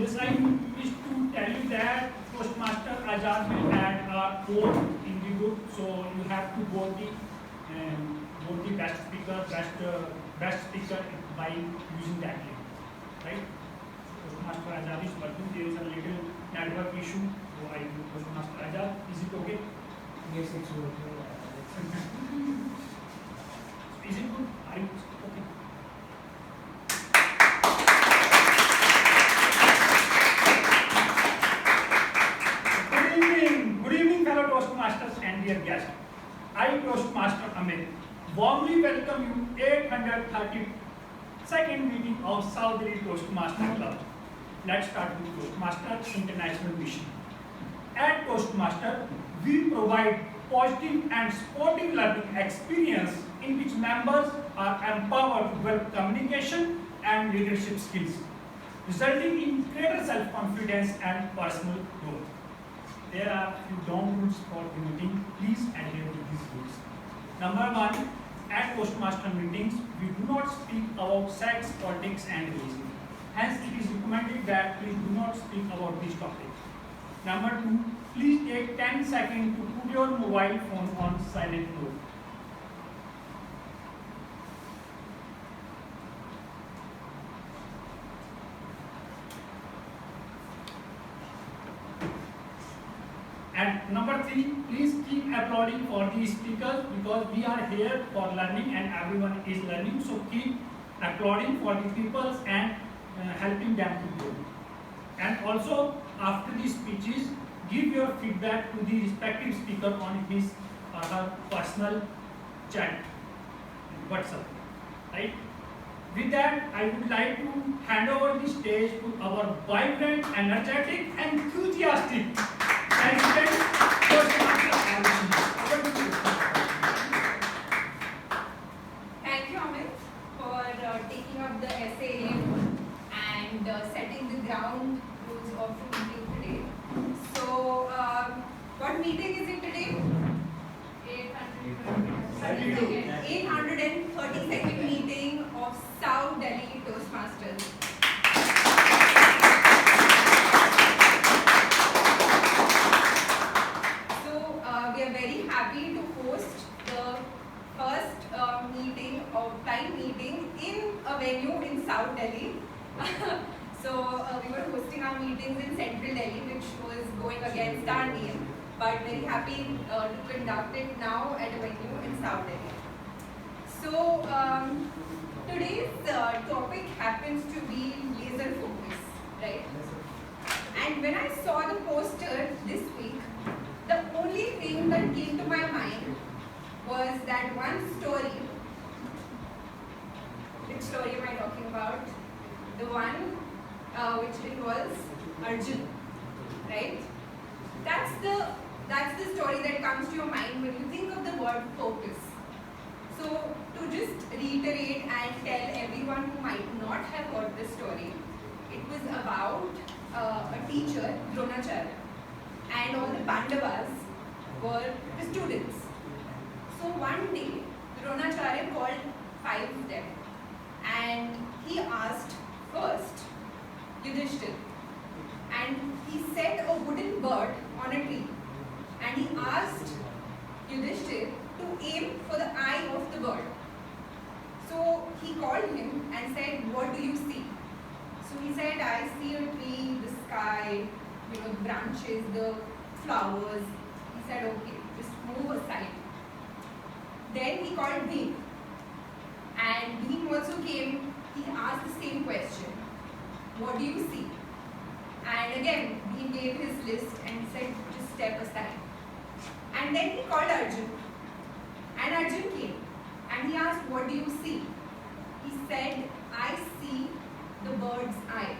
Yes, I wish to tell you that Toastmaster Azad will add a code in the group, so you have to vote the best speaker by using that link, right? Toastmaster Azad is working. There is a little network issue, so I use Toastmaster Azad. Is it okay? Yes, it's okay. Is it good? Are you okay? Good evening, fellow Toastmasters and dear guests. I, Toastmaster Amit, warmly welcome you 832nd meeting of South Delhi Toastmaster Club. Let's start with Toastmaster International Mission. At Toastmaster, we provide positive and sportive learning experience in which members are empowered to develop communication and leadership skills, resulting in greater self-confidence and personal growth. There are a few ground rules for the meeting. Please adhere to these rules. Number one, at Toastmaster meetings, we do not speak about sex, politics, and religion. Hence, it is recommended that please do not speak about these topics. Number two, please take 10 seconds to put your mobile phone on silent mode. And number three, please keep applauding for the speakers because we are here for learning and everyone is learning. So keep applauding for the people and helping them to grow. And also, after the speeches, give your feedback to the respective speaker on his or her personal chat, WhatsApp, right? With that, I would like to hand over the stage to our vibrant, energetic, enthusiastic President, Toastmaster Thank you, Amit, for taking up the SAM and setting the ground rules of the meeting today. So, what meeting is it today? 832nd meeting of South Delhi Toastmasters. We are very happy to host the first meeting or offline meeting in a venue in South Delhi. So we were hosting our meetings in Central Delhi, which was going against our name, but very happy to conduct it now at a venue in South Delhi. So today's topic happens to be laser focus, right? And when I saw the poster this week, the only thing that came to my mind was that one story. Which story am I talking about? The one which involves Arjun, right? That's the story that comes to your mind when you think of the word focus. So to just reiterate and tell everyone who might not have heard this story, it was about a teacher, Dronacharya, and all the Pandavas were the students. So one day, Dronacharya called 5 of them and he asked first Yudhishthir, and he set a wooden bird on a tree and he asked Yudhishthir to aim for the eye of the bird. So he called him and said, "What do you see?" So he said, "I see a tree, the sky, the branches, the flowers." He said, "Okay, just move aside." Then he called Bhim, and Bhim also came. He asked the same question, "What do you see?" And again, Bhim gave his list and he said, "Just step aside." And then he called Arjun, and Arjun came, and he asked, "What do you see?" He said, "I see the bird's eye."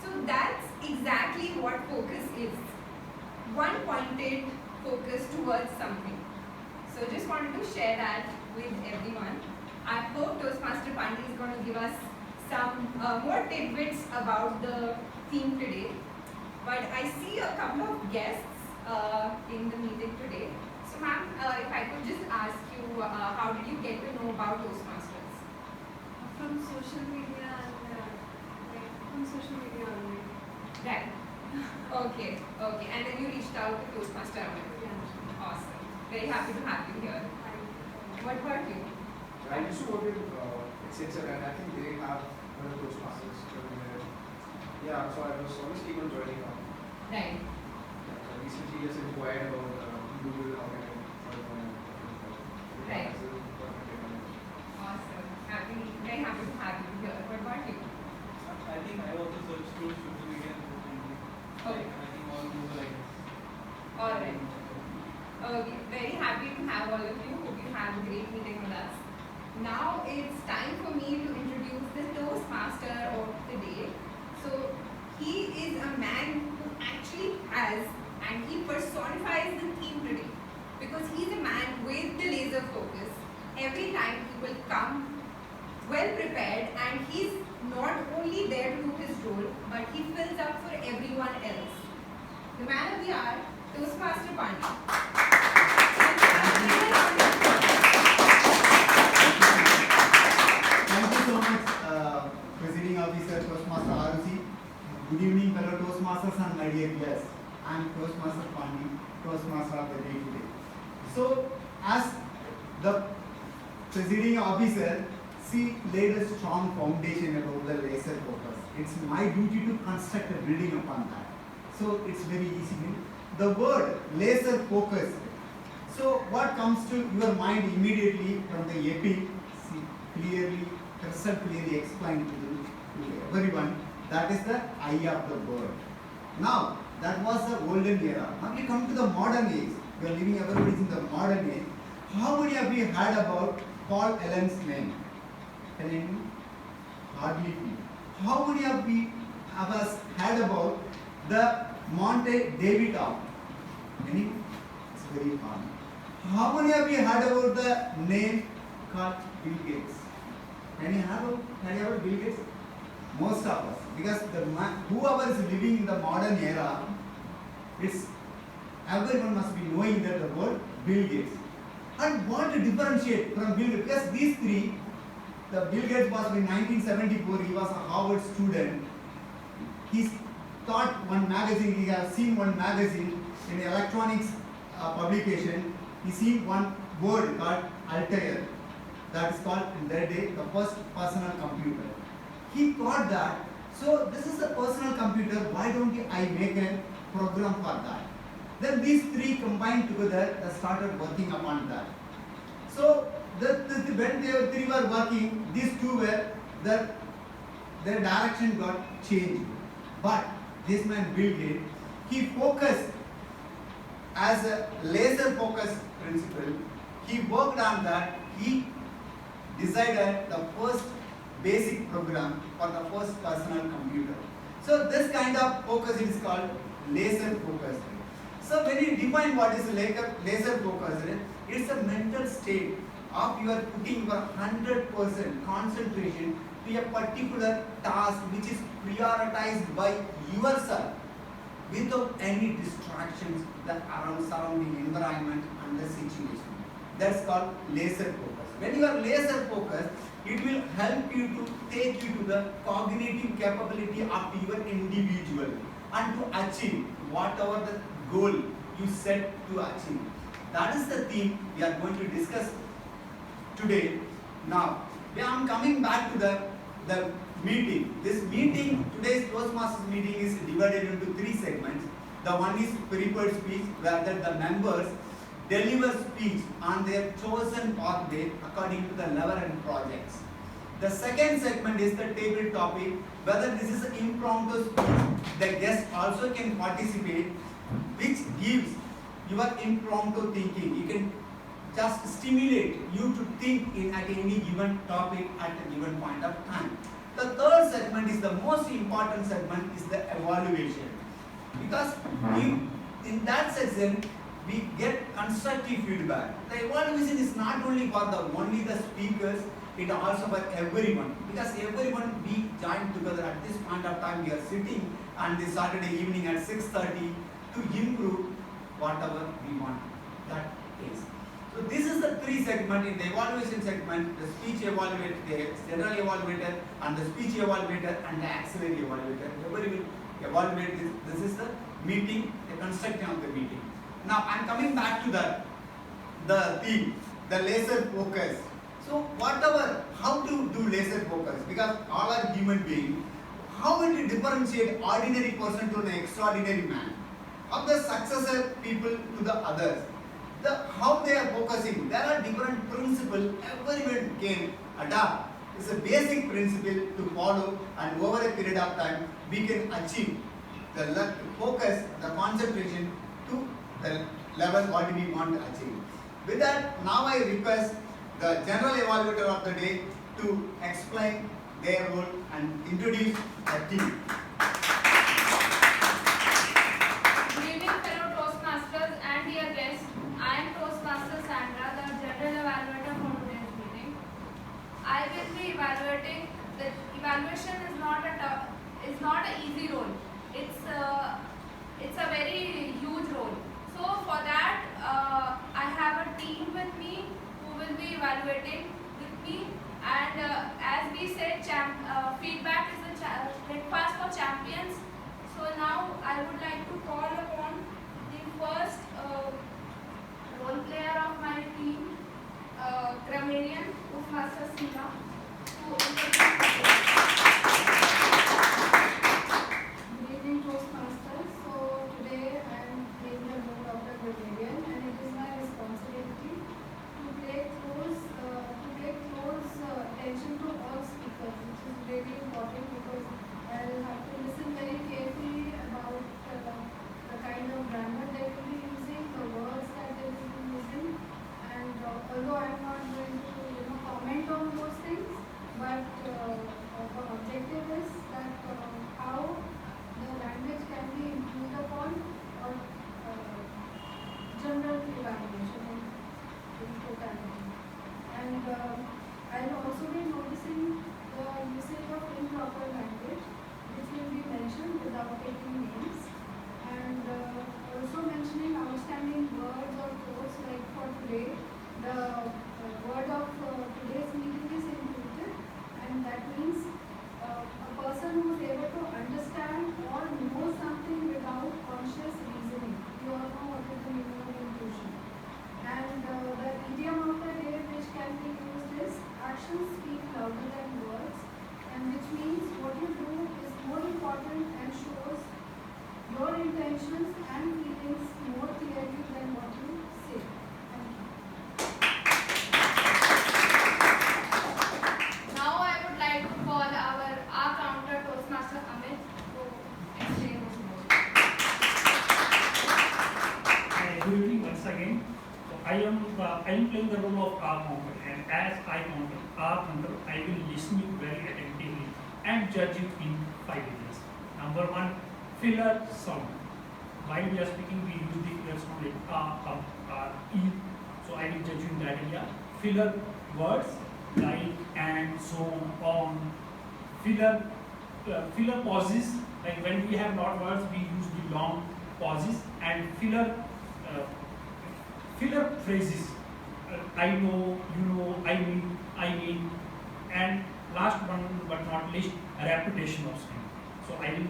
So that's exactly what focus is. One pointed focus towards something. So just wanted to share that with everyone. I hope Toastmaster Pandey is going to give us some more tidbits about the theme today. But I see a couple of guests in the meeting today. So ma'am, if I could just ask you, how did you get to know about Toastmasters? From social media and On social media only. Right. Okay. Okay. And then you reached out to Toastmaster Amit. Yeah. Awesome. Very happy to have you here. What about you? I used to work in Accenture and I think they have one of those classes during there. Yeah, so I was always keen on joining up. Right. Yeah, so recently just inquired about Google how I can join Right. Awesome. Very happy to have you here. What about you? I think I also searched through social media and Okay. I think all Google I guess. Alright. Okay. Very happy to have all of you. Hope you had a great meeting with us. Now it's time for me to introduce the Toastmaster of the day. So he is a man who actually has and he personifies the theme today because he's a man with the laser focus. Every time he will come well prepared and he's not only there to do his role but he fills up for everyone else. The man of the hour, Toastmaster Pandey. Thank you so much, Presiding Officer Toastmaster Arusi. Good evening, fellow Toastmasters and my dear guests. I am Toastmaster Pandey, Toastmaster of the day today. So, as the Presiding Officer, she laid a strong foundation about the laser focus. It's my duty to construct a building upon that. So, it's very easy. The word laser focus. So, what comes to your mind immediately from the epic? See, clearly, crystal clearly explained to everyone. That is the eye of the bird. Now, that was the golden era. Now we come to the modern age. We are living, everybody is in the modern age. How many of you heard about Paul Allen's name? Helen? Hardly few. How many of us heard about the Monte David Arm? Any? It's very hard. How many of you heard about the name called Bill Gates? Any heard about Bill Gates? Most of us, because the man, whoever is living in the modern era, it's everyone must be knowing that the word Bill Gates. And what to differentiate from Bill Gates? Because these three, the Bill Gates was in 1974. He was a Harvard student. He thought one magazine. He has seen one magazine in electronics publication. He seen one word called Altair. That is called in that day the first personal computer. He thought that, so this is a personal computer, why don't I make a program for that? Then these three combined together started working upon that. So when they three were working, these two were, their direction got changed. But this man Bill Gates, he focused as a laser focus principle. He worked on that. He decided the first basic program for the first personal computer. So this kind of focus is called laser focus. So when you define what is laser focus, it's a mental state of you are putting your 100% concentration to a particular task which is prioritized by yourself without any distractions that around surrounding environment and the situation. That's called laser focus. When you are laser focused, it will help you to take you to the cognitive capability of your individual and to achieve whatever the goal you set to achieve. That is the theme we are going to discuss today. Now, I am coming back to the meeting. This meeting, today's Toastmasters meeting is divided into three segments. The one is prepared speech, where the members deliver speech on their chosen pathway according to the level and projects. The second segment is the table topic, whether this is an impromptu speech, the guest also can participate, which gives your impromptu thinking. You can just stimulate you to think at any given topic at a given point of time. The third segment is the most important segment, is the evaluation. Because in that section, we get constructive feedback. The evaluation is not only for only the speakers, it also for everyone. Because everyone we join together at this point of time. We are sitting on this Saturday evening at 6:30 to improve whatever we want. That is. So this is the three segment. In the evaluation segment, the speech evaluator, the general evaluator, and the speech evaluator, and the auxiliary evaluator. Everybody will evaluate this. This is the meeting, the construction of the meeting. Now I am coming back to the theme, the laser focus. So whatever, how to do laser focus, because all are human beings. How will you differentiate ordinary person to an extraordinary man? Of the successor people to the others? How they are focusing? There are different principles everyone can adopt. It's a basic principle to follow, and over a period of time we can achieve the focus, the concentration to the level what we want to achieve. With that, now I request the general evaluator of the day to explain their role and introduce the team. Good evening, fellow Toastmasters and dear guests. I am Toastmaster Sandra, the general evaluator for today's meeting. I will be evaluating. The evaluation is not an easy role. It's a very huge role. So for that, I have a team with me who will be evaluating with me. And as we said, feedback is a breakfast for champions. So now I would like to call upon the first role player of my team, grammarian Toastmaster Sina, to Good evening, Toastmasters. So today I am playing the role of the grammarian, and it is my responsibility to take close attention to all speakers, which is really important because I will have to listen very carefully about the kind of grammar they will be using, the words that they will be using, and although I am not going to comment on those things, but the objective is that how the language can be improved upon or general evaluation in totality. And I'll also be noticing the usage of improper language, which will be mentioned without taking names, and also mentioning outstanding words or quotes. Like for today, the word of today's meeting is intuitive, and that means a person who is able to understand or know something without conscious reasoning. You all know what is the meaning of intuition. And the idiom of the day which can be used is actions speak louder than words, and which means what you do is more important and shows your intentions and feelings more clearly than what you say. Thank you. Now I would like to call our counter Toastmaster Amit to explain his role. Good evening once again. So I am playing the role of R counter, and as R counter, I will listen you very attentively and judge you in 5 areas. Number 1, filler sound. While we are speaking, we use the filler sound like e. So I will judge you in that area. Filler words like and, so, on. Filler pauses, like when we have lot words, we use the long pauses, and filler phrases. I know, you know, I mean, and last one but not least, a repetition of speech. So I will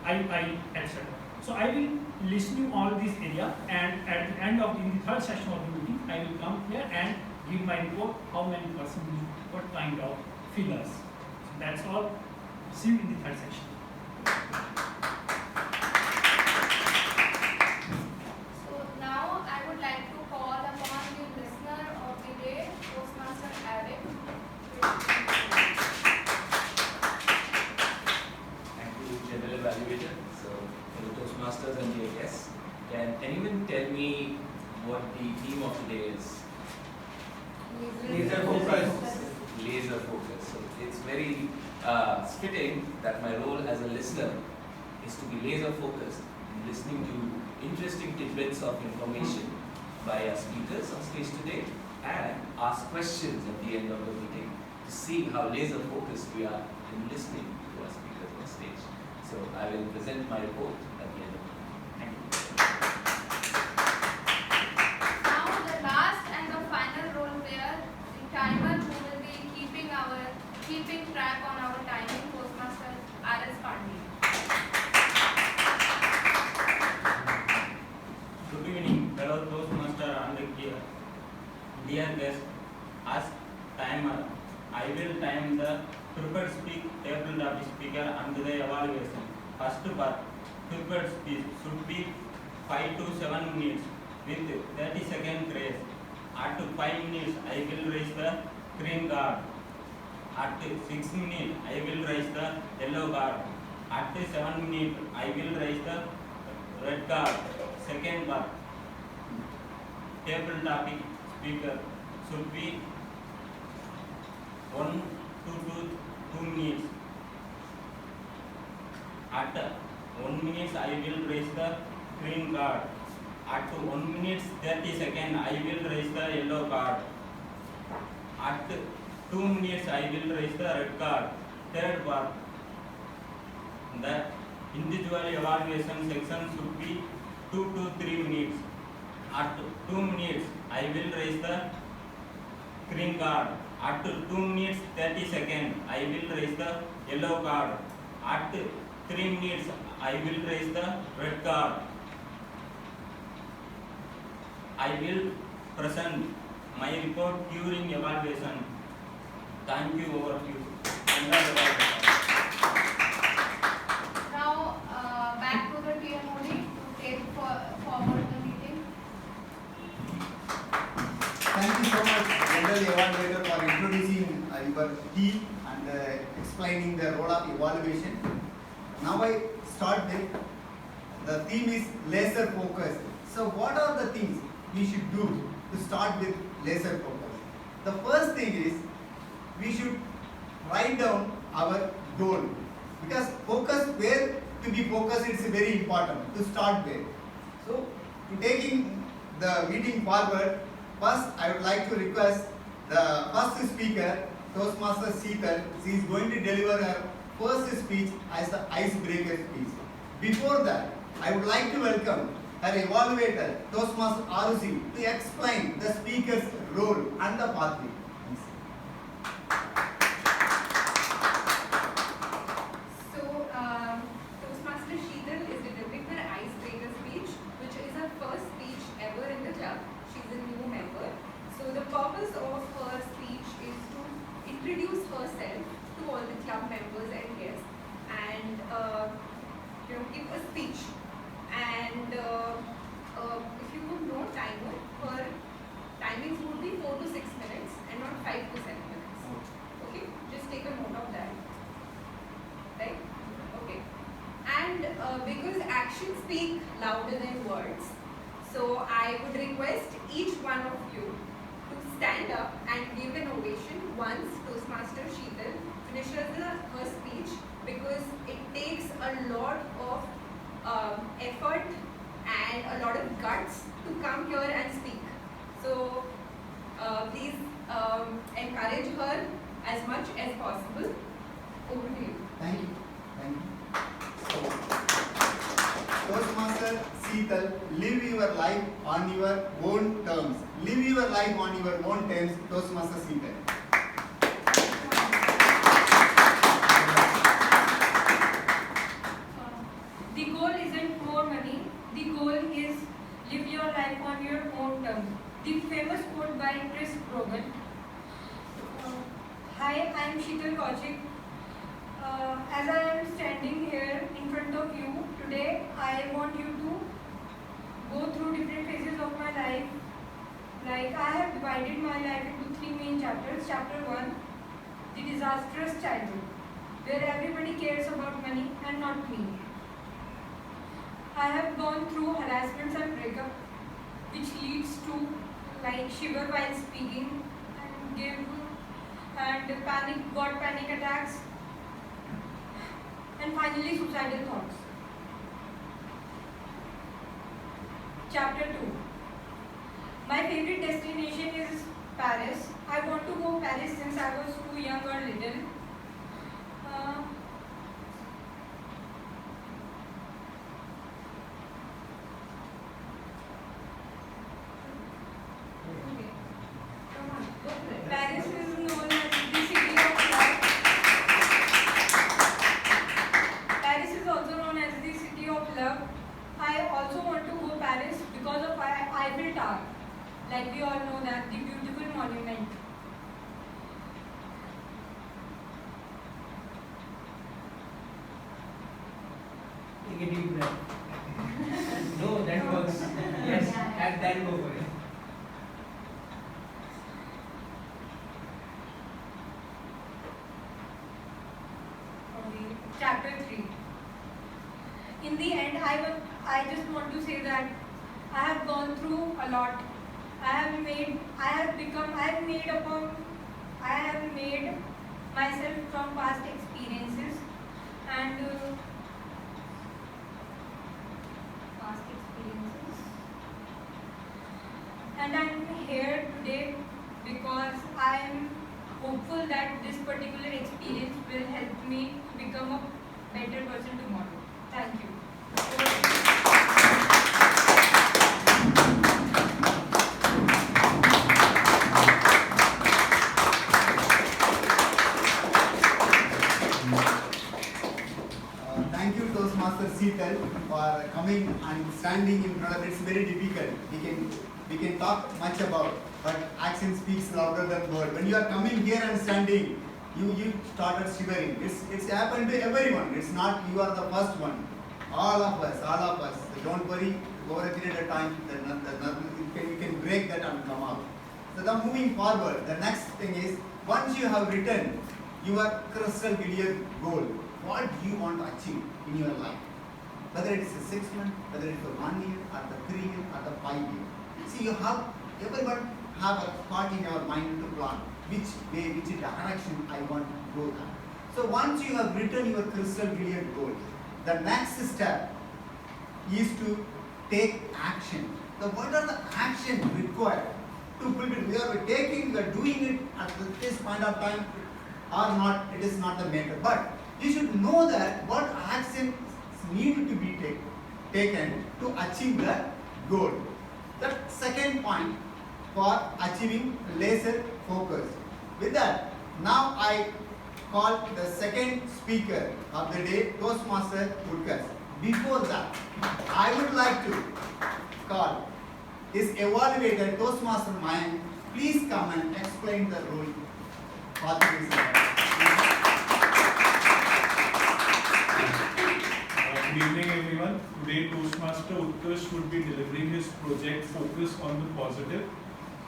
I, etc. So I will listen you all these area, and at the end of in the third session of the meeting, I will come here and give my report how many person use what kind of fillers. So that's all. See you in the third section. So now I would like to call upon the listener of the day, Toastmaster Eric. Thank you, General Evaluator. So, fellow Toastmasters and dear guests, can anyone tell me what the theme of today is? Laser focus. Laser focus. So, it's very fitting that my role as a listener is to be laser focused in listening to interesting tidbits of information by our speakers on stage today, and ask questions at the end of the meeting to see how laser focused we are in listening to our speakers on stage. So I will present my report at the end of the meeting. Thank you. Now the last and the keeping track on our timing, Toastmaster R.S. Pandey. Good evening, fellow Toastmaster and dear guest. As timer, I will time the prepared speak table of the speaker and the evaluation. First part, prepared speech should be 5 to 7 minutes with 30-second grace. At 5 minutes, I will raise the green card. At 6 minutes, I will raise the yellow card. At 7 minutes, I will raise the red card. Second part, table topic speaker should be 1 to 2 minutes. At 1 minute, I will raise the green card. At 1 minute 30 seconds, I will raise the yellow card. At 2 minutes, I will raise the red card. Third part, the individual evaluation section should be 2 to 3 minutes. At 2 minutes, I will raise the green card. At 2 minutes 30 seconds, I will raise the yellow card. At 3 minutes, I will raise the red card. I will present my report during evaluation. Thank you, over to you. Now, back to the TMOD to take forward the meeting. Thank you so much, General Evaluator, for introducing your team and explaining the role of evaluation. Now I start with the theme is laser focused. So what are the things we should do to start with laser focus? The first thing is we should write down our goal, because focus where to be focused is very important to start with. So to taking the meeting forward, first I would like to request the first speaker, Toastmaster Sheetal. She is going to deliver her first speech as the icebreaker speech. Before that, I would like to welcome her evaluator, Toastmaster Arusi, to explain the speaker's role and the pathway. So, Toastmaster Sheetal is delivering her icebreaker speech, which is her first speech ever in the club. She's a new member. So, the purpose of her speech is to introduce herself to all the club members and guests, and give a speech. And if you would know timer, her timings would be 4 to 6 minutes and not 5 to 7 minutes. Okay, just take a note of that. Right? Okay. And because actions speak louder than words, so I would request each one of you to stand up and give an ovation once Toastmaster Sheetal finishes her speech, because it takes a lot of effort and a lot of guts to come here and speak. So please encourage her as much as possible. Over to you. Thank you. Thank you. So, Toastmaster Sheetal, live your life on your own terms. Live your life on your own terms, Toastmaster Sheetal. The goal isn't more money. The goal is live your life on your own terms. The famous quote by Chris Brogan. Hi, I am Sheetal Kaushik. As I am standing here in front of you today, I want you to go through different phases of my life. Like, I have divided my life into 3 main chapters. Chapter 1, the disastrous childhood, where everybody cares about money and not me. I have gone through harassments and breakup, which leads to like shiver while speaking and panic attacks, and finally suicidal thoughts. Chapter 2. My favorite destination is Paris. I want to go Paris since I was too young or little. Okay. Come on, go for it. Paris is known as the city of love. chapter 3. In the end, I just want to say that I have gone through a lot. I have made myself from past experiences and I'm here today because I am hopeful that this particular experience will help me to become a better person tomorrow. Thank you. Thank you, Toastmaster Seatel, for coming and standing in front of it. It's very difficult. We can talk much about, but action speaks louder than word. When you are coming here and standing, you started shivering. It's happened to everyone. It's not you are the first one. All of us. Don't worry. Over a period of time, you can break that and come out. So now moving forward, the next thing is once you have written your crystal clear goal, what do you want to achieve in your life? Whether it is a 6 month, whether it is a 1 year, or the 3 year, or the 5 year. See, everyone have a thought in your mind to plan which way, which direction I want to go at. So once you have written your crystal clear goal, the next step is to take action. So what are the actions required to build it? We are doing it at this point of time or not, it is not the matter. But you should know that what actions need to be taken to achieve the goal. The second point for achieving laser focus. With that, now I call the second speaker of the day, Toastmaster Utkarsh. Before that, I would like to call his evaluator, Toastmaster Mayank. Please come and explain the role for this. Good evening, everyone. Today, Toastmaster Utkarsh would be delivering his project Focus on the Positive.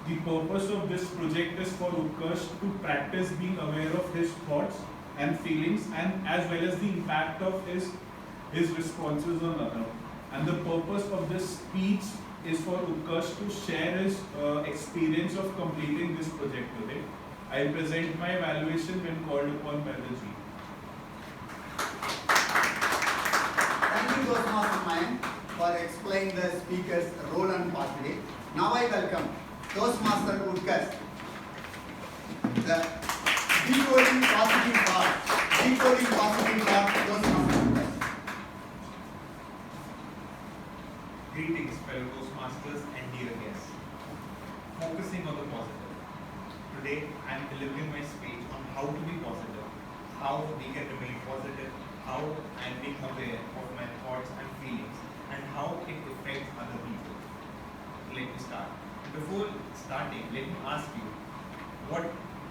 The purpose of this project is for Utkarsh to practice being aware of his thoughts and feelings, and as well as the impact of his responses on others. And the purpose of this speech is for Utkarsh to share his experience of completing this project today. I will present my evaluation when called upon by the G. Thank you, Toastmaster Mayank, for explaining the speaker's role and part today. Now I welcome Toastmaster Utkarsh. The decoding positive part, Toastmaster Utkarsh. Greetings, fellow Toastmasters and dear guests. Focusing on the positive. Today, I am delivering my speech on how to be positive, how we can remain positive, how I am being aware of my thoughts and feelings, and how it affects other people. Let me start. Before starting, let me ask you, what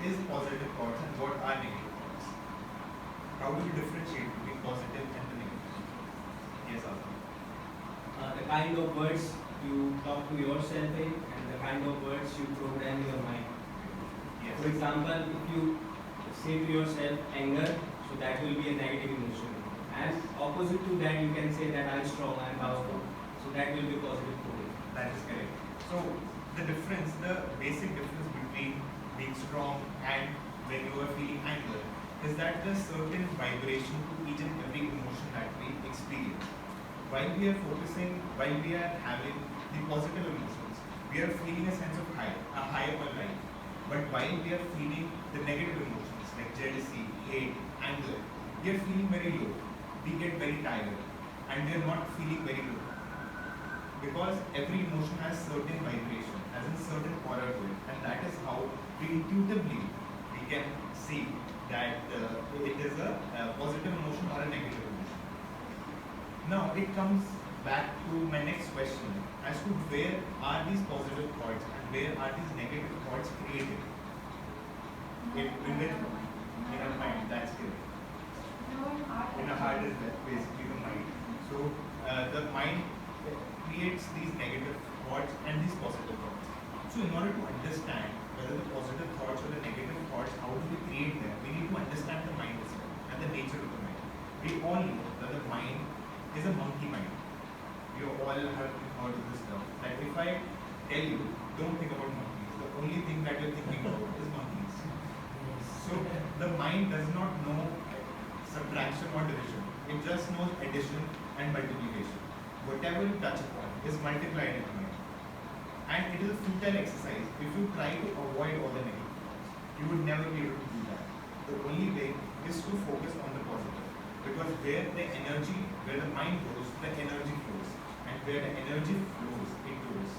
is positive thoughts and what are negative thoughts? How do you differentiate between positive and the negative? Yes, Azam. The kind of words you talk to yourself in and the kind of words you program in your mind. Yes. For example, if you say to yourself anger, so that will be a negative emotion. And opposite to that, you can say that I'm strong, I'm powerful. So that will be positive coding. That is correct. So the basic difference between being strong and when you are feeling anger is that there's certain vibration to each and every emotion that we experience. While we are having the positive emotions, we are feeling a sense of high of our life. But while we are feeling the negative emotions like jealousy, hate, anger, we are feeling very low. We get very tired and we are not feeling very good. Because every emotion has certain vibration, has a certain aura to it, and that is how we intuitively we can see that it is a positive emotion or a negative emotion. Now it comes back to my next question as to where are these positive thoughts and where are these negative thoughts created? In our mind, that's correct. In our heart is basically the mind. So the mind creates these negative thoughts and these positive thoughts. So in order to understand whether the positive thoughts or the negative thoughts, how do we create them, we need to understand the mind itself and the nature of the mind. We We all know that the mind is a monkey mind. You all have heard of this term. That if I tell you, don't think about monkeys, the only thing that you're thinking about is monkeys. So the mind does not know subtraction or division. It just knows addition and multiplication. Whatever you touch upon is multiplied in the mind. And it is a futile exercise. If you try to avoid all the negative, you would never be able to do that. The only way is to focus on the positive. Because where the energy, where the mind goes, the energy flows. And where the energy flows, it goes.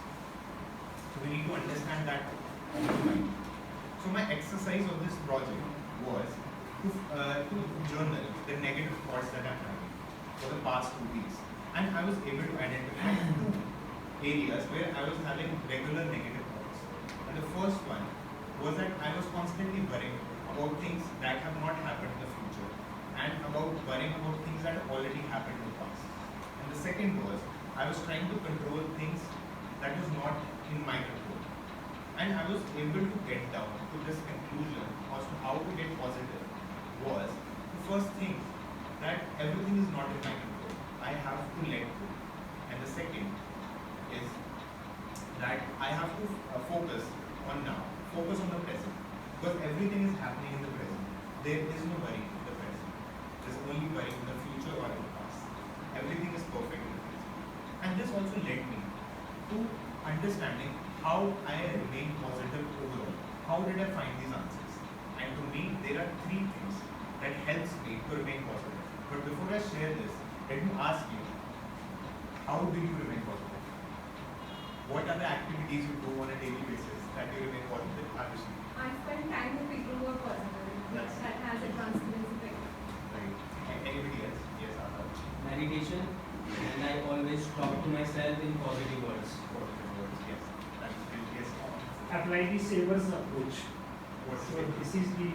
So we need to understand that of the mind. So my exercise of this project was to journal the negative thoughts that I'm having for the past 2 weeks. And I was able to identify 2 areas where I was having regular negative thoughts. And the first one was that I was constantly worrying about things that have not happened in the future and about worrying about things that have already happened in the past. And the second was I was trying to control things that was not in my control. And I was able to get down to this conclusion as to how to get positive was the first thing that everything is not in my control. I have to let go. And the second is that I have to focus on now, focus on the present. Because everything is happening in the present. There is no worry in the present. There's only worry in the future or in the past. Everything is perfect in the present. And this also led me to understanding how I remain positive overall. How did I find these answers? And to me, there are 3 things that helps me to remain positive. But before I share this, let me ask you, how do you remain positive? What are the activities you do on a daily basis that you remain positive? Arushi? I spend time with people who are positive. Yes. That has a transference effect. Right. Anybody else? Yes, Arthur. Meditation, and I always talk to myself in positive words. Positive words, yes. That's good. Yes. Apply the savers approach. What's So it? this is the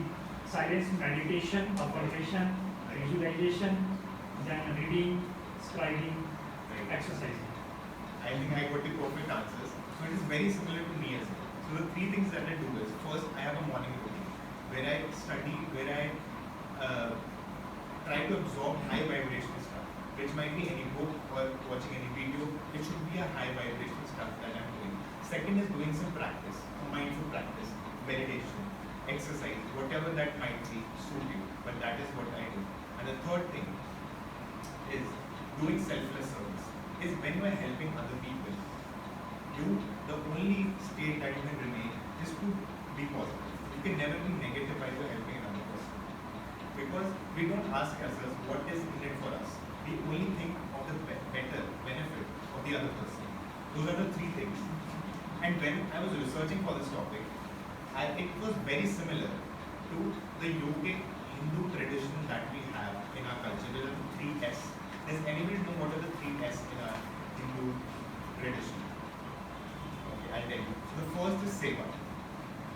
silence meditation, affirmation, visualization, then reading, scribing, Right. exercising. I think I got the perfect answers. So it is very similar to me as well. So the 3 things that I do is, first I have a morning routine where I study, where I try to absorb high vibrational stuff, which might be any book or watching any video. It should be a high vibrational stuff that I'm doing. Second is doing some practice, a mindful practice, meditation, exercise, whatever that might be, suit you. But that is what I do. And the third thing is doing selfless service. Is when you are helping other people, the only state that you can remain is to be positive. You can never be negative while you are helping another person. Because we don't ask ourselves what is in it for us. We only think of the better benefit of the other person. Those are the 3 things. And when I was researching for this topic, it was very similar to the yogic Hindu tradition that we have in our culture. There are the 3 S. Does anybody know what are the 3 S in our Hindu tradition? Okay, I'll tell you. So the first is seva,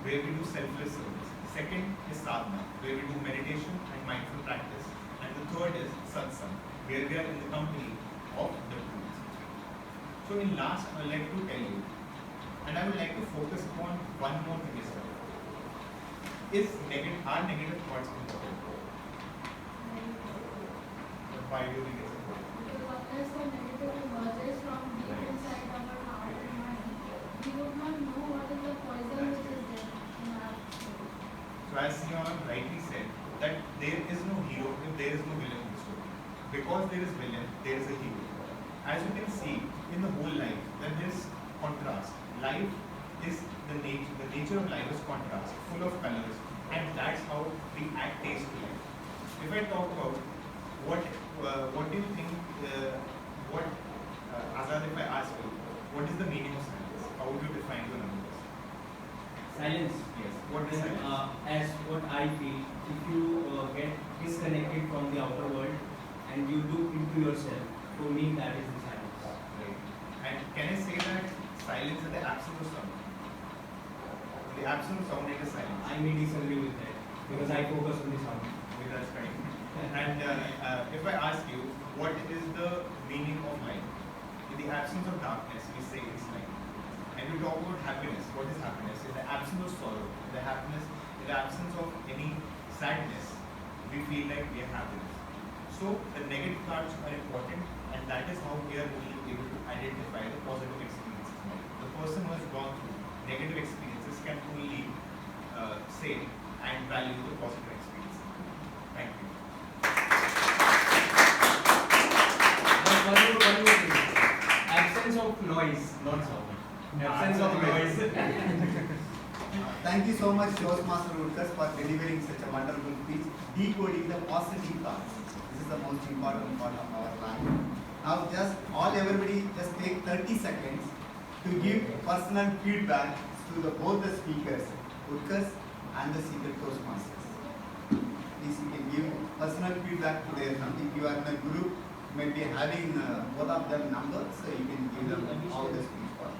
where we do selfless service. The second is sadhana, where we do meditation and mindful practice. And the third is satsang, where we are in the company of the truth. So in last, I would like to tell you, and I would like to focus upon one more thing as well. Are negative thoughts important? Why do you think it's important? Because unless the negative emerges from deep inside our heart and mind, we would not know what is the poison which is there in our soul. So as Sion rightly said, that there is no hero if there is no villain in the story. Because there is villain, there is a hero. As you can see in the whole life, that there is contrast. Life is the nature of life is contrast, full of colors, and that's how we add taste to life. If I talk about what do you think, Azad, if I ask you, what is the meaning of silence? How would you define to another person? Silence. Yes. What is silence? As what I feel, if you get disconnected from the outer world and you look into yourself, for me that is the silence. Right. And can I say that silence is the absence of sound? The absence of sound is silence. I may disagree with that because I focus on the sound. Okay, that's right. And if I ask you, what is the meaning of light? In the absence of darkness, we say it's light. And we talk about happiness. What is happiness? In the absence of sorrow, in the absence of any sadness, we feel like we are happiness. So the negative cards are important, and that is how we are only able to identify the positive experiences. The person who has gone through negative experiences can only say and value the positive experiences. Thank you. One more thing. Absence of noise, not sound. Absence of noise. Thank you so much, Toastmaster Woodcuts, for delivering such a wonderful speech, decoding the positive thoughts. This is the most important part of our life. Now, everybody, just take 30 seconds to give personal feedback to both the speakers, Woodcuts and the secret Toastmasters. Please, you can give personal feedback to them. If you are in a group, maybe having both of them numbers, so you can give them how the speech was.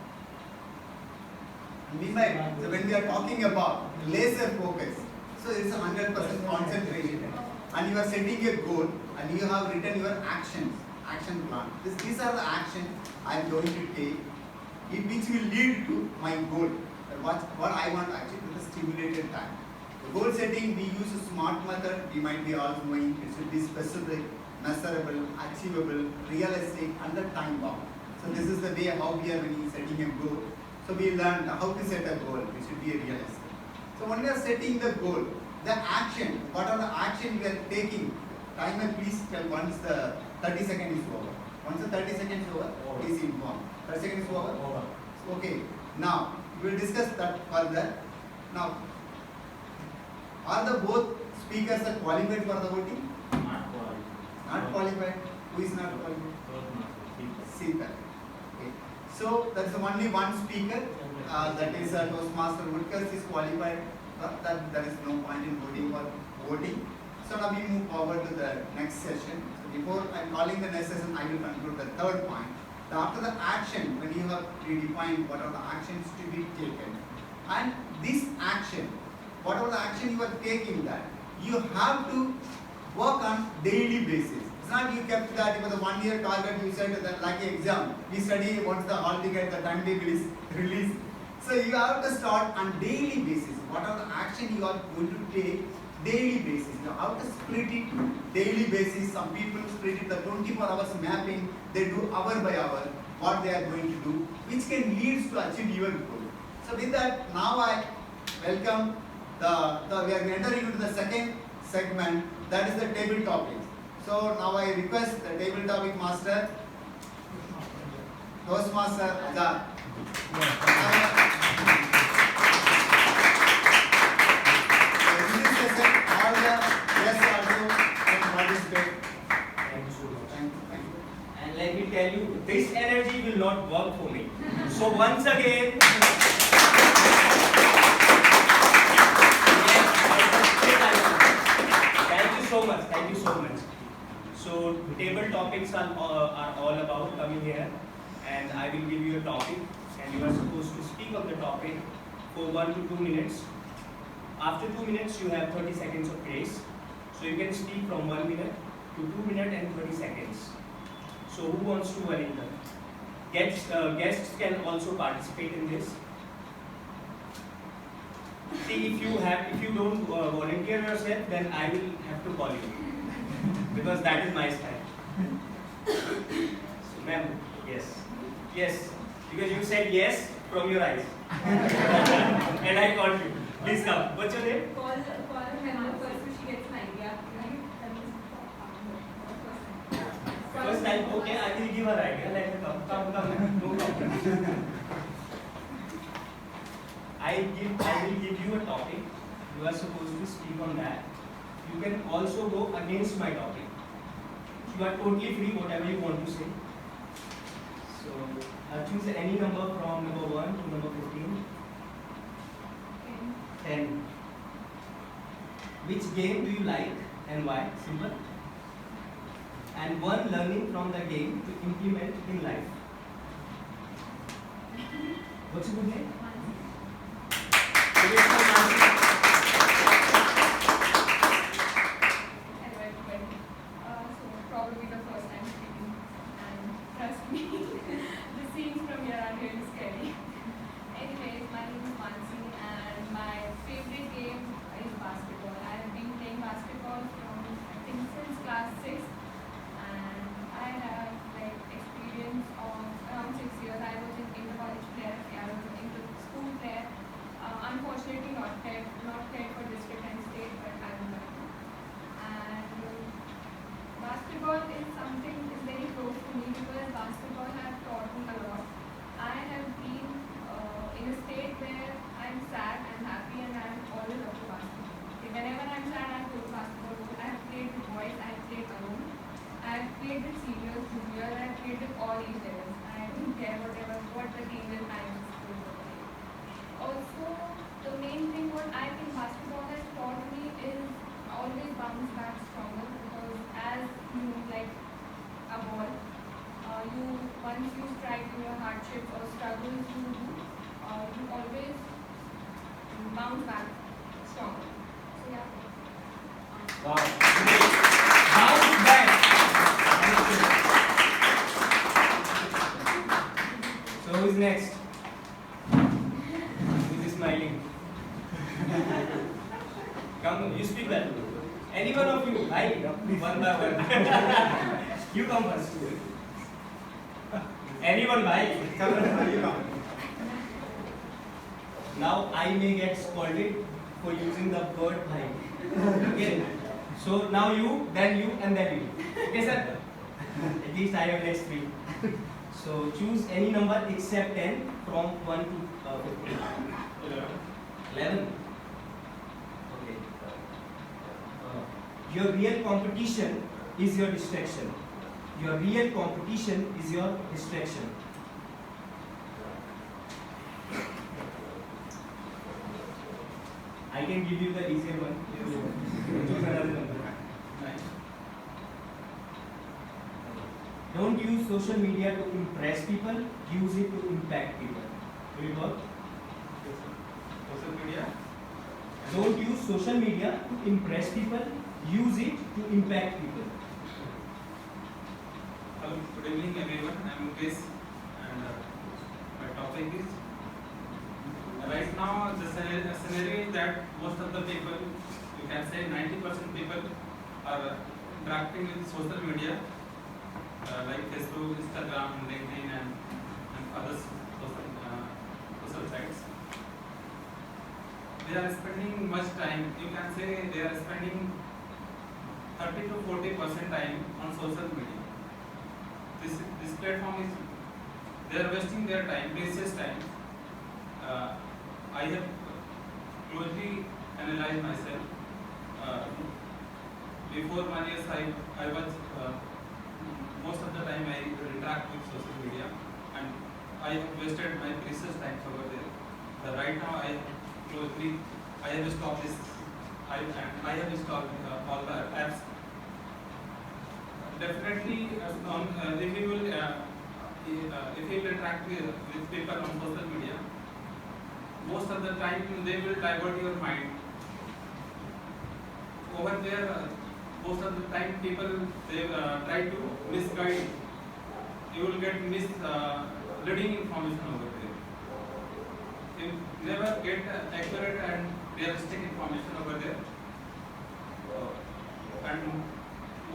Meanwhile, so when we are talking about laser focus, so it's a 100% concentration, and you are setting a goal, and you have written your action plan. These are the actions I am going to take, which will lead to my goal. What I want actually to the stimulated time. The goal setting, we use a SMART method. We might be all knowing it should be specific, measurable, achievable, realistic, and the time bound. So this is the way how we are setting a goal. So we learned how to set a goal, which should be realistic. So when we are setting the goal, the action, what are the action we are taking? Timer, please tell once the 30 seconds is over. Once the 30 seconds is over, please inform. 30 seconds is over? Okay. Now, we will discuss that further. Now, are the both speakers are qualified for the voting? Not qualified. Not qualified? Who is not qualified? Sita. Okay. So that's only one speaker. That is Toastmaster Woodcuts is qualified. That there is no point in voting. So now we move forward to the next session. So before I am calling the next session, I will conclude the third point. After the action, when you have predefined what are the actions to be taken, and this action, whatever the action you are taking, that you have to work on daily basis. It's not you kept that, it was a 1 year target, you said that like an exam, we study once the hall ticket, the timetable is released. So you have to start on daily basis. What are the action you are going to take daily basis? You have to split it daily basis. Some people split it the 24 hours mapping, they do hour by hour what they are going to do, which can lead to achieve your goal. So with that, now I welcome we are entering into the second segment, that is the table topics. So now I request the table topic master, Toastmaster Azad. In this session, all the guests also can participate. Thank you so much. Thank you. And let me tell you, this energy will not work for me. So once again, thank you so much. So table topics are all about coming here, and I will give you a topic, and you are supposed to speak on the topic for 1 to 2 minutes. After 2 minutes, you have 30 seconds of grace. So you can speak from 1 minute to 2 minutes and 30 seconds. So who wants to volunteer? Guests can also participate in this. See, if you don't volunteer yourself, then I will have to call you because that is my style. So, ma'am, yes, because you said yes from your eyes, and I called you. Please come. What's your name? Call her member first so she gets an idea. First time, okay, I will give her idea. Let her come, no problem. I will give you a topic. You are supposed to speak on that. You can also go against my topic. You are totally free, whatever you want to say. So choose any number from number 1 to number 15. 10. Which game do you like and why? Simple. And one learning from the game to implement in life. What's your good name? Probably the first time speaking, and trust me, the scenes from here are really scary. Anyways, my name is Mansi, and my favorite game is basketball. I have been playing basketball from, I think, since class 6. Wow. Great. Bounce back. So who is next? Who is smiling? Come, you speak well. Any one of you, I, one by one. You come first. Anyone, bhai? Come on, you come. Now I may get scolded for using the word bhai. Okay. So now you, then you, and then you. Okay, sir? At least I have next 3. So choose any number except 10 from 1 to 15. 11. Okay. Your real competition is your distraction. Your real competition is your distraction. I can give you the easier one. Choose another number. Don't use social media to impress people. Use it to impact people. Will it work? Social media. Don't use social media to impress people. Use it to impact people. Hello, good evening everyone. I am Mukesh and my topic is right now the scenario is that most of the people, you can say 90% people are interacting with social media like Facebook, Instagram, LinkedIn and other social sites. They are spending much time, you can say they are spending 30 to 40% time on social media. This platform is, they are wasting their time, precious time. I have closely analyzed myself. Before 1 year, I was most of the time I interact with social media, and I have wasted my precious time over there. But right now I have stopped this. I have installed all the apps. Definitely, if you will interact with people on social media, most of the time they will divert your mind. Over there, most of the time people they try to misguide. You will get misleading information over there. You never get accurate and realistic information over there. And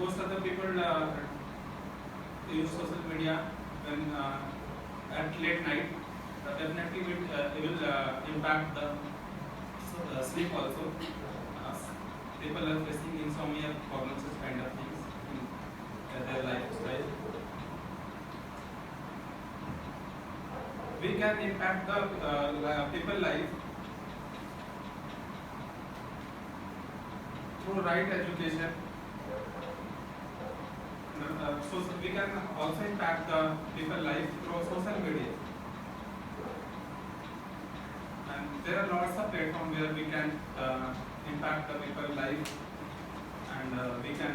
most of the people use social media when at late night. Definitely it will impact the sleep also. People are facing insomnia problems, such kind of things in their lifestyle. We can impact the people life through right education. So we can also impact the people life through social media. And there are lots of platforms where we can impact the people life, and we can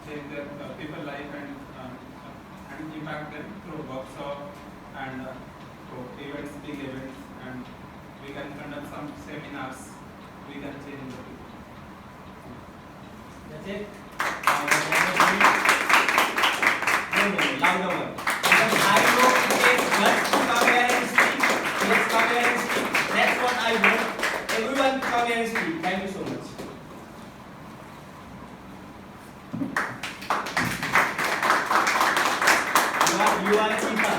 change their people life and impact them through workshop and through events, big events, and we can conduct some seminars. We can change the people. That's it. No, louder one. Because I know it takes guts to come here and speak. Let's come here and speak. That's what I want. Everyone to come here and speak. Thank you so much. You are Chifa.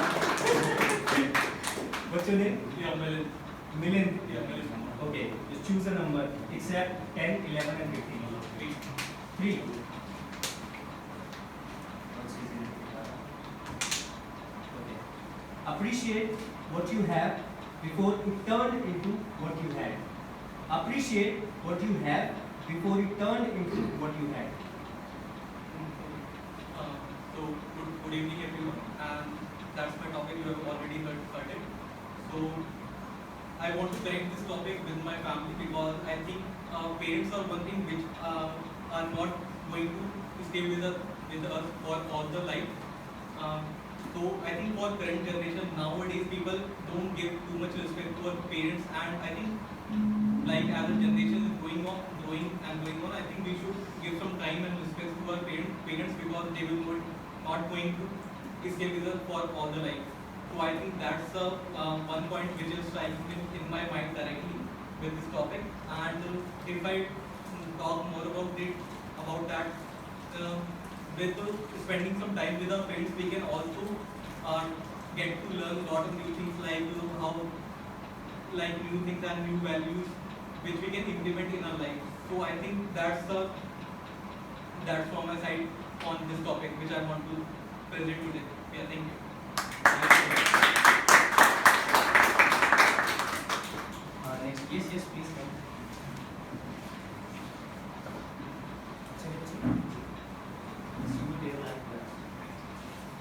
What's your name? Yeah, Milind. Milind. Yeah, Milind. Okay, just choose a number except 10, 11 and 15. 3. Okay. Appreciate what you have before it turned into what you had. Appreciate what you have before it turned into what you had. So good evening everyone, and that's my topic. You have already heard it. So I want to connect this topic with my family because I think parents are one thing which are not going to stay with us for all the life. So I think for current generation nowadays people don't give too much respect to our parents, and I think like as the generation is growing and growing on, I think we parents because they will not going to stay with us for all the life. So I think that's the one point which is striking in my mind directly with this topic. And if I talk more about that, with spending some time with our friends, we can also get to learn a lot of new things like new things and new values which we can implement in our life. So I think that's from my side on this topic which I want to present today. Yeah, thank you. Next, yes, please.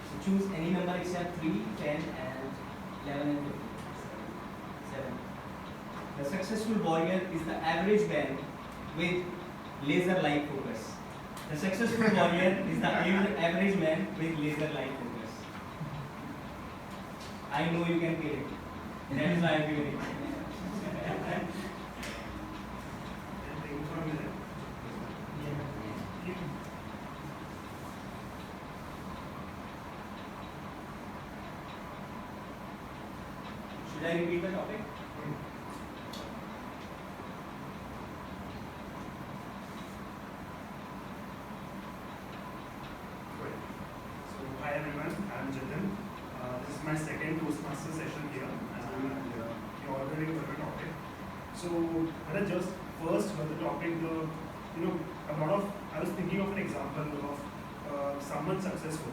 So choose any number except 3, 10, and 11 and 15. 7. The successful warrior is the average man with laser-like focus. The successful warrior is the average man with laser-like focus. I know you can feel it. That is why I am feeling it. Should I repeat the topic? So, hi everyone, I'm Jitin. This is my second Toastmaster session here, and you're all very good at the topic. So, when I just first heard the topic, I was thinking of an example of someone successful.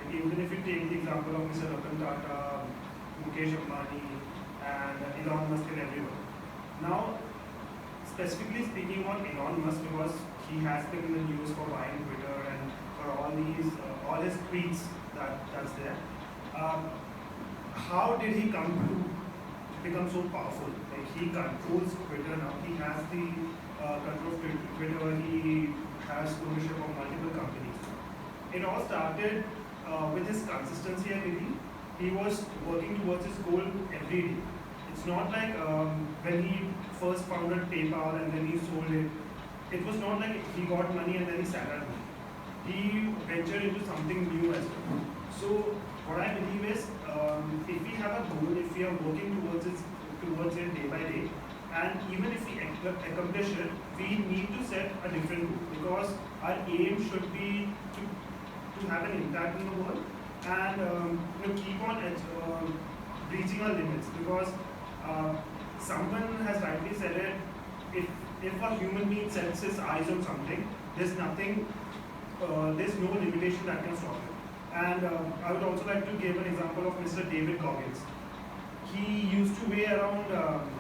Like even if you take the example of Mr. Ratan Tata, Mukesh Ambani, and Elon Musk and everyone. Now, specifically speaking on Elon Musk, because he has been in the news for buying Twitter and for all his tweets that's there. How did he come to become so powerful? Like he controls Twitter now. He has the control of Twitter. He has ownership of multiple companies. It all started with his consistency, I believe. He was working towards his goal every day. It's not like when he first founded PayPal and then he sold it. It was not like he got money and then he sat at home. He ventured into something new as well. So what I believe is, if we have a goal, if we are working towards it day by day, and even if we accomplish it, we need to set a different goal because our aim should be to have an impact in the world and keep on reaching our limits because someone has rightly said it. If a human being sets his eyes on something, there's no limitation that can stop it. And I would also like to give an example of Mr. David Goggins. He used to weigh around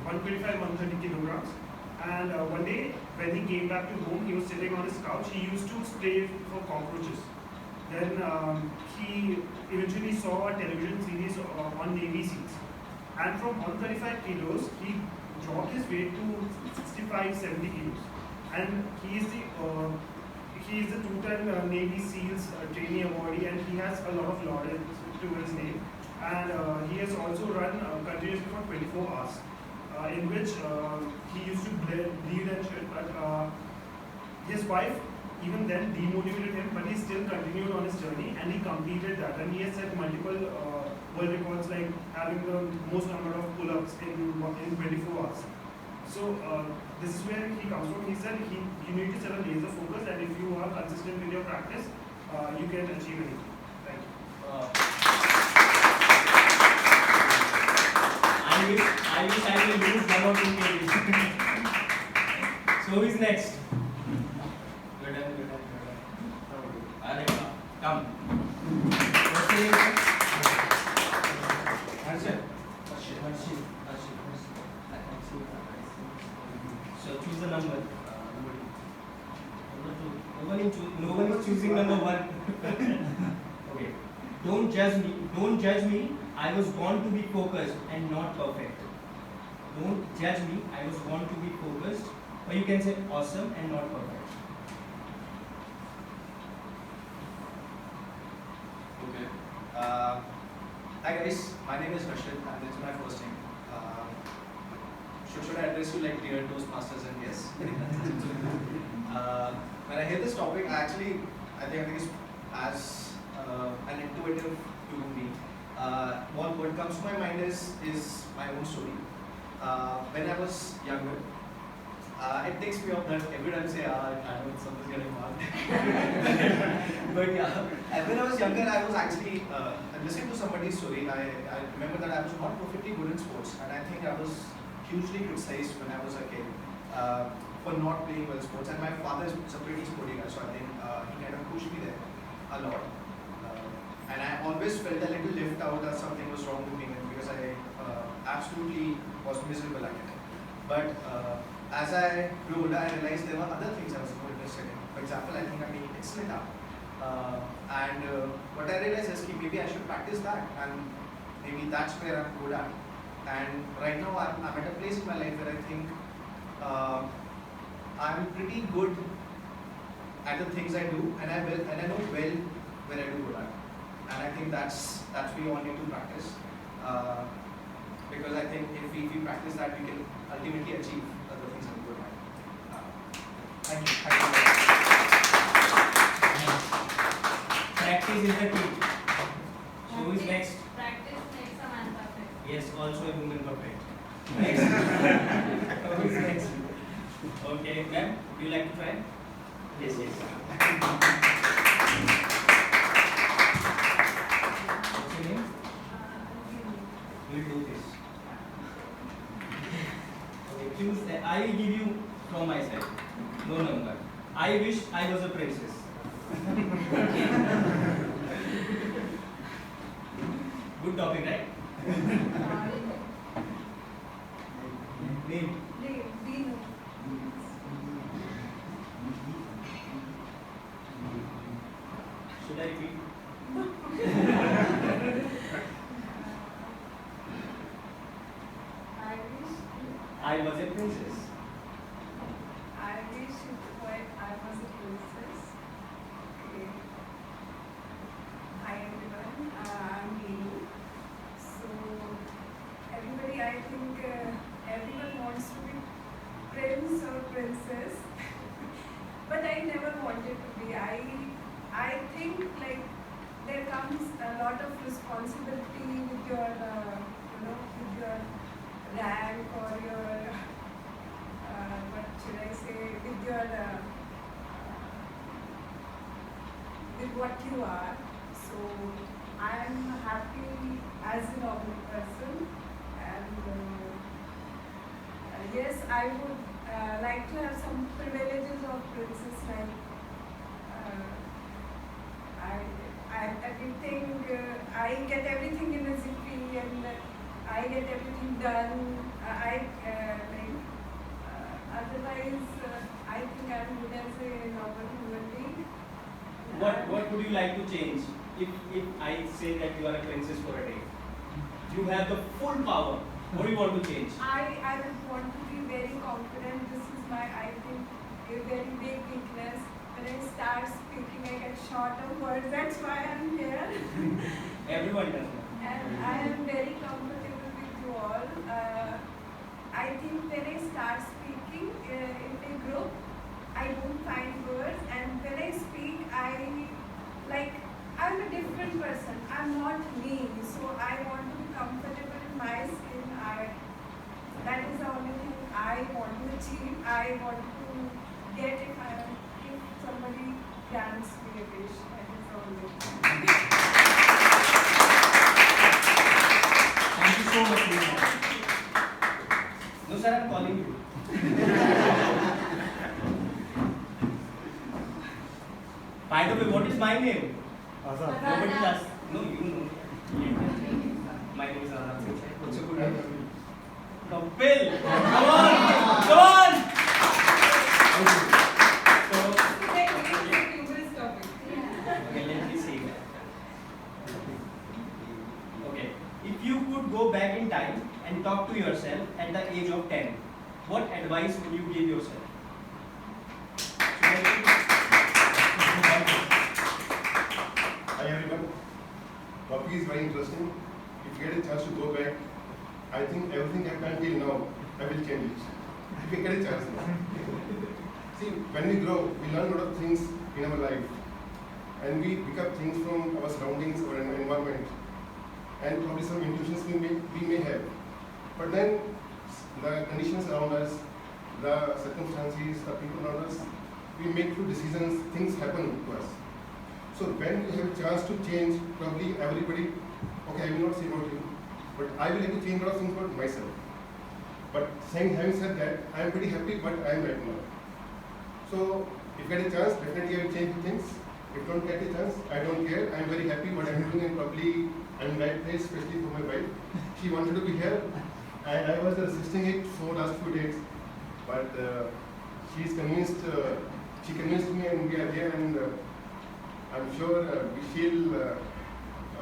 125-130 kilograms. And one day, when he came back to home, he was sitting on his couch. He used to spray for cockroaches. Then he eventually saw a television series on Navy SEALs. And from 135 kilos, he dropped his weight to 65-70 kilos. And he is the two-time Navy SEALs trainee awardee, and he has a lot of laurels to his name. And he has also run continuously for 24 hours, in which he used to bleed and shit. But his wife even then demotivated him, but he still continued on his journey and he completed that. And he has set multiple world records, like having the most number of pull-ups in 24 hours. So this is where he comes from. He said you need to set a laser focus, and if you are consistent with your practice, you can achieve anything. Thank you. I wish I will lose 1 or 2 pages. So who is next? Good. Come. What's your name? Answer. So choose a number. No one is choosing number 1. Okay. Don't judge me. I was born to be focused and not perfect. Don't judge me. I was born to be focused, or you can say awesome and not perfect. Okay. Hi guys, my name is Rashid and this is my first name. Should I address you like dear Toastmasters and yes? When I hear this topic, I actually I think it's as an intuitive human being. What comes to my mind is my own story. When I was younger, it takes me off that every time I say, I know something's getting marked. But yeah, and when I was younger, I was actually listening to somebody's story. I remember that I was not perfectly good in sports, and I think I was hugely criticized when I was a kid for not playing well sports. And my father is a pretty sporty guy, so I think he kind of pushed me there a lot. And I always felt a little left out that something was wrong with me because I absolutely was miserable at it. But as I grew older, I realized there were other things I was more interested in. For example, I think I made excellent art. And what I realized is that maybe I should practice that, and maybe that's where I'm good at. And right now I'm at a place in my life where I think I'm pretty good at the things I do, and I know well where I do good at. And I think that's we all need to practice, because I think if we practice that, we can ultimately achieve the things I'm good at. Thank you. Practice is the key. So who is next? Practice makes a man perfect. Yes, also a woman perfect. Next. Who is next? Okay, ma'am, would you like to try? Yes, yes. What's your name? We'll do this. Okay, choose. I will give you from my side. No number. I wish I was a princess. Good topic, right? Name. Dino. Should I repeat? I was a princess. I wish I was a princess. Okay. Hi everyone, I'm Dino. So everybody, I think everyone wants to be prince or princess, but I never wanted to be. I think like there comes a lot of responsibility with your, with your rank or your, what should I say, with your, with what you are. So I am happy as a normal person, and yes, I would like to have some privileges of princess, like I get everything in a zippy, and I get everything done. Otherwise, I think I'm good as a normal human being. What would you like to change if I say that you are a princess for a day? You have the full power. What do you want to change? I would want to be very confident. This is my, I think, a very big weakness. When I start speaking, I get short of words. That's why I'm here. Everyone does that. And I am very comfortable with you all. I think when I start speaking in a group, I don't find words. And when I speak, I'm a different person. I'm not me. So I want to be comfortable in my skin. That is the only thing I want to achieve. I want to get if somebody grants me a wish. That is the only thing. Thank you so much, Lina. No, sir, I'm calling you. By the way, what is my name? Azad. Nobody asked. No, you know. My name is Azad. What's your good name? Kapil! Come on! Come on! Okay, let me see. Okay. If you could go back in time and talk to yourself at the age of 10, what advice would you give yourself? Hi everyone. Topic is very interesting. If you get a chance to go back, I think everything I've done till now, I will change it. If you get a chance. See, when we grow, we learn a lot of things in our life. and we pick up things from our surroundings, our environment, and probably some intuitions we may have. But then the conditions around us, the circumstances, the people around us, we make few decisions, things happen to us. So when we have a chance to change, probably everybody, okay, I will not say about you, but I will have to change a lot of things about myself. But having said that, I am pretty happy what I am right now. So if I get a chance, definitely I will change things. If I don't get a chance, I don't care. I am very happy what I am doing, and probably I am in the right place, especially for my wife. She wanted to be here, and I was resisting it for last few days. But she is convinced. She convinced me, and we are here, and I'm sure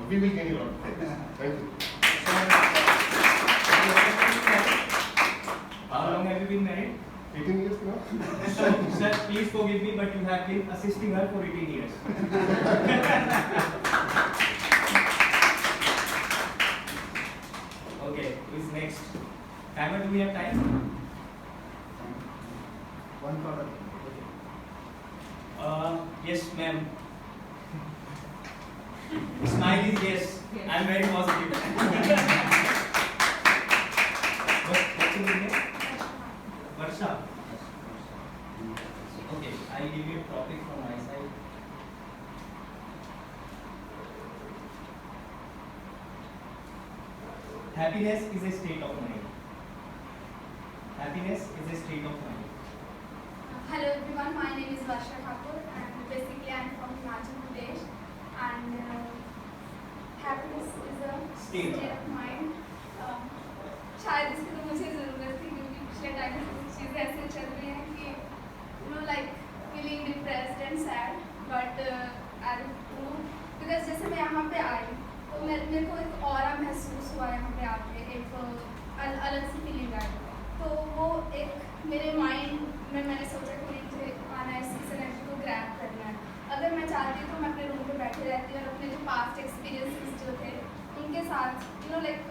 we will gain a lot. Thank you. How long have you been married? 18 years now. Sir, please forgive me, but you have been assisting her for 18 years. Okay, who is next? Timer, do we have time? One caller. Yes, ma'am. Smile is yes. I am very positive. What's your name? Varsha. Okay, I will give you a topic from my side. Happiness is a state of mind. Happiness is a state of mind. Hello everyone, my name is Varsha Thakur and basically I am from Himachal Pradesh and happiness is a State of mind. शायद इसकी तो मुझे ज़रूरत थी क्योंकि पिछले time में कुछ चीज़ें ऐसे चल रही हैं कि like feeling depressed and sad but I don't know because जैसे मैं यहाँ पे आई तो मेरे को एक ऑरा महसूस हुआ यहाँ पे आके एक अलग सी फीलिंग आई तो वो एक मेरे माइंड में मैंने सोचा कि मुझे आना है इस एनर्जी को ग्रैब करना है अगर मैं चाहती तो मैं अपने रूम पे बैठी रहती और अपने जो पास्ट एक्सपीरियंसेस जो थे उनके साथ like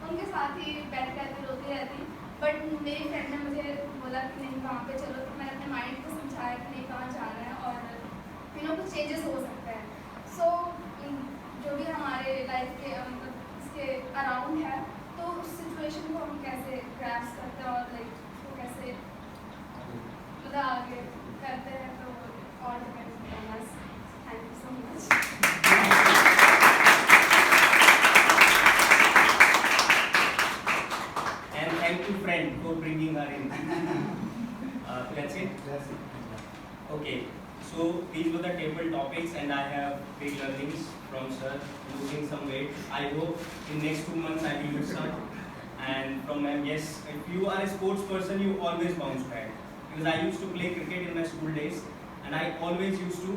उनके साथ ही बैठ रहती रोती रहती बट मेरी फ्रेंड ने मुझे बोला कि नहीं वहाँ पे चलो तो मैंने अपने माइंड को समझाया कि नहीं कहाँ जाना है और कुछ चेंजेस हो सकते हैं सो जो भी हमारे लाइफ के मतलब इसके अराउंड है तो उस सिचुएशन को हम कैसे ग्रैस्प करते हैं और लाइक उसको कैसे मतलब आगे करते हैं तो और thank you so much Thank you, friend, for bringing her in. That's it? That's it. Okay, so these were the table topics and I have big learnings from sir, losing some weight. I hope in next 2 months I will lose some. And from ma'am, yes, if you are a sports person, you always bounce back. Because I used to play cricket in my school days and I always used to,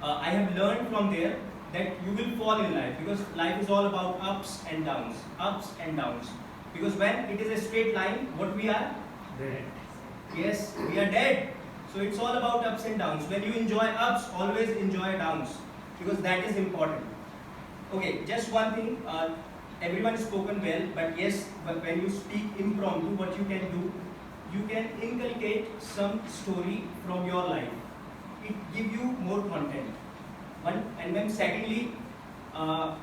I have learned from there that you will fall in life because life is all about ups and downs, ups and downs. Because when it is a straight line, what we are? Dead. Yes, we are dead. So it's all about ups and downs. When you enjoy ups, always enjoy downs. Because that is important. Okay, just one thing. Everyone has spoken well, but yes, but when you speak impromptu, what you can do, you can inculcate some story from your life. It gives you more content. One, and then secondly, do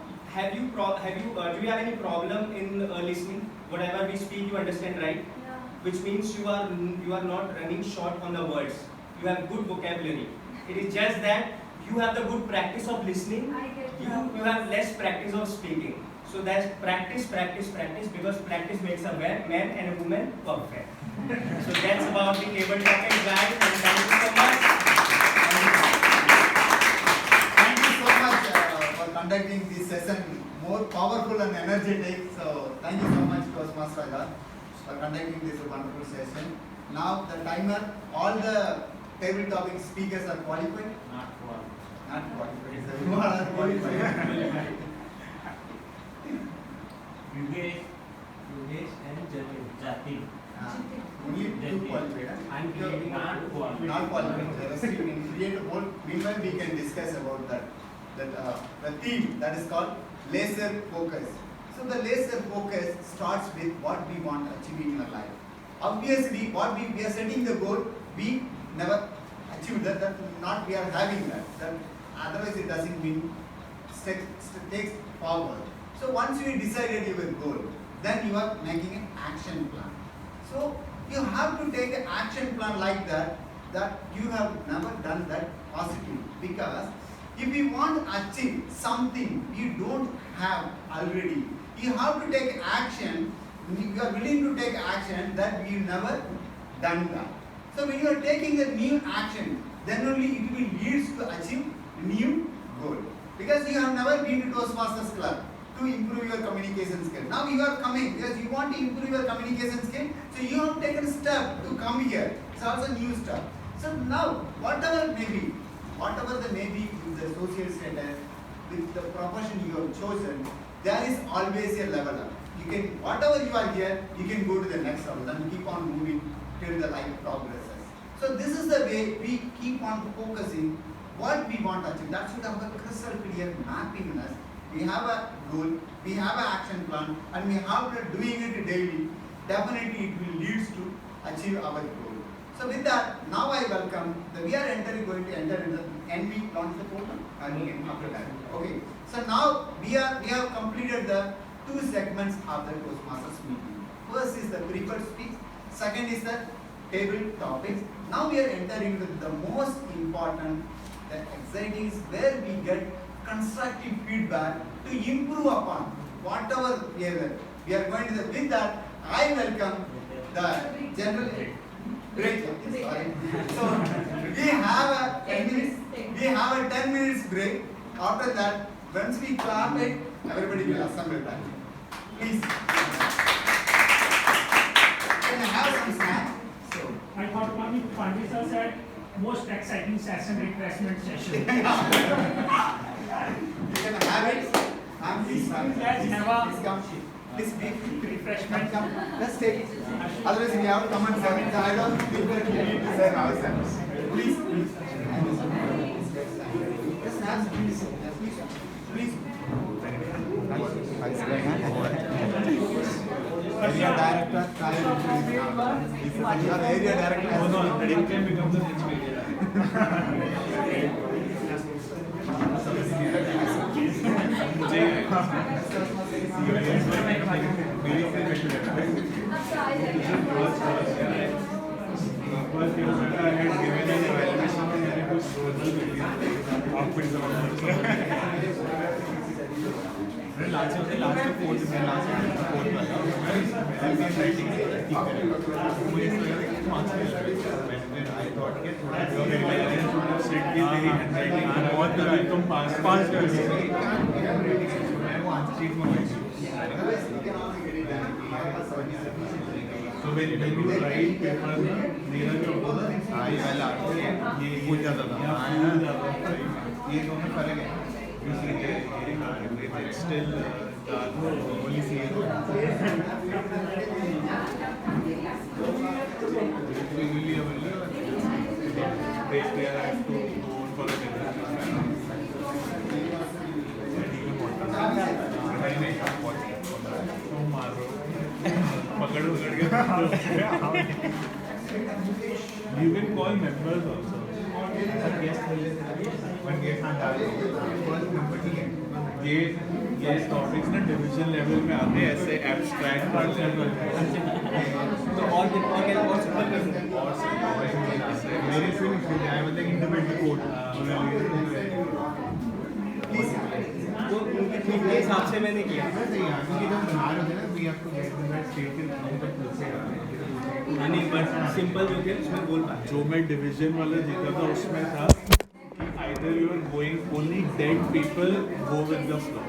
you have any problem in listening? Whatever we speak, you understand, right? Yeah. Which means you are not running short on the words. You have good vocabulary. It is just that you have the good practice of listening. I get You have less practice of speaking. So that's practice, practice, practice, because practice makes a man and a woman perfect. So that's about the table topic, guys, and thank you so much. Thank you so much for conducting this session more powerful and energetic. So thank you so much, Toastmaster Agar, for conducting this wonderful session. Now the timer, all the table topic speakers are qualified. Not one. Not qualified. So you are qualified. Yogesh and Jati. Only two qualified. I'm creating not qualified. Not qualified. The rest we can create a whole. Meanwhile, we can discuss about that. The theme that is called laser focus. So the laser focus starts with what we want to achieve in our life. Obviously, what we are setting the goal, we never achieve that. That not we are having that. otherwise it doesn't mean takes forward. So once you decided your goal, then you are making an action plan. So you have to take an action plan like that you have never done that positively, because if you want to achieve something you don't have already, you have to take action. You are willing to take action that you never done that. So when you are taking a new action, then only it will lead to achieve new goal. Because you have never been to Toastmasters Club to improve your communication skill. Now you are coming because you want to improve your communication skill. So you have taken a step to come here. It's also a new step. So now, whatever may be with the social status, with the profession you have chosen, there is always a level up. You can, whatever you are here, you can go to the next level and keep on moving till the life progresses. So this is the way we keep on focusing what we want to achieve. That should have a crystal clear mapping in us. We have a goal, we have an action plan, and we have to doing it daily. Definitely it will lead to achieve our goal. So with that, now I welcome, we are going to enter into, and we launch the portal and after that. Okay. So now we have completed the 2 segments of the Toastmasters meeting. First is the preferred speech, second is the table topics. Now we are entering into the most important, the exciting is where we get constructive feedback to improve upon whatever we are going to. With that, I welcome the general break. Sorry. So we have a 10 minutes break. After that, once we clap it, everybody will assemble back. Please. Can I have some snacks? So I thought Mami Pandita said most exciting session, refreshment session. You can have it. Please have a please be refreshment. Come. Let's take it. Otherwise, we have to come and serve it. I don't think that we need to serve ourselves. Please. Just have please. Please. Area director, your area director. No, it can become the next media. So when you write papers, मेरा जो होता है ये भूल जाता था ये दोनों फर्क है it's still only see it break there I have to go on for a dinner you can call members also. Guest topics ना division level में आते हैं ऐसे abstract concept तो और simple कर सकते हैं मेरे से नहीं I was like independent code तो उनके हिसाब से मैंने किया क्योंकि जब बना रहे थे ना we have to get in that state के नहीं बट सिंपल जो थे उसमें बोल पाए जो मैं division वाला जीता था उसमें था either you are going only dead people go with the flow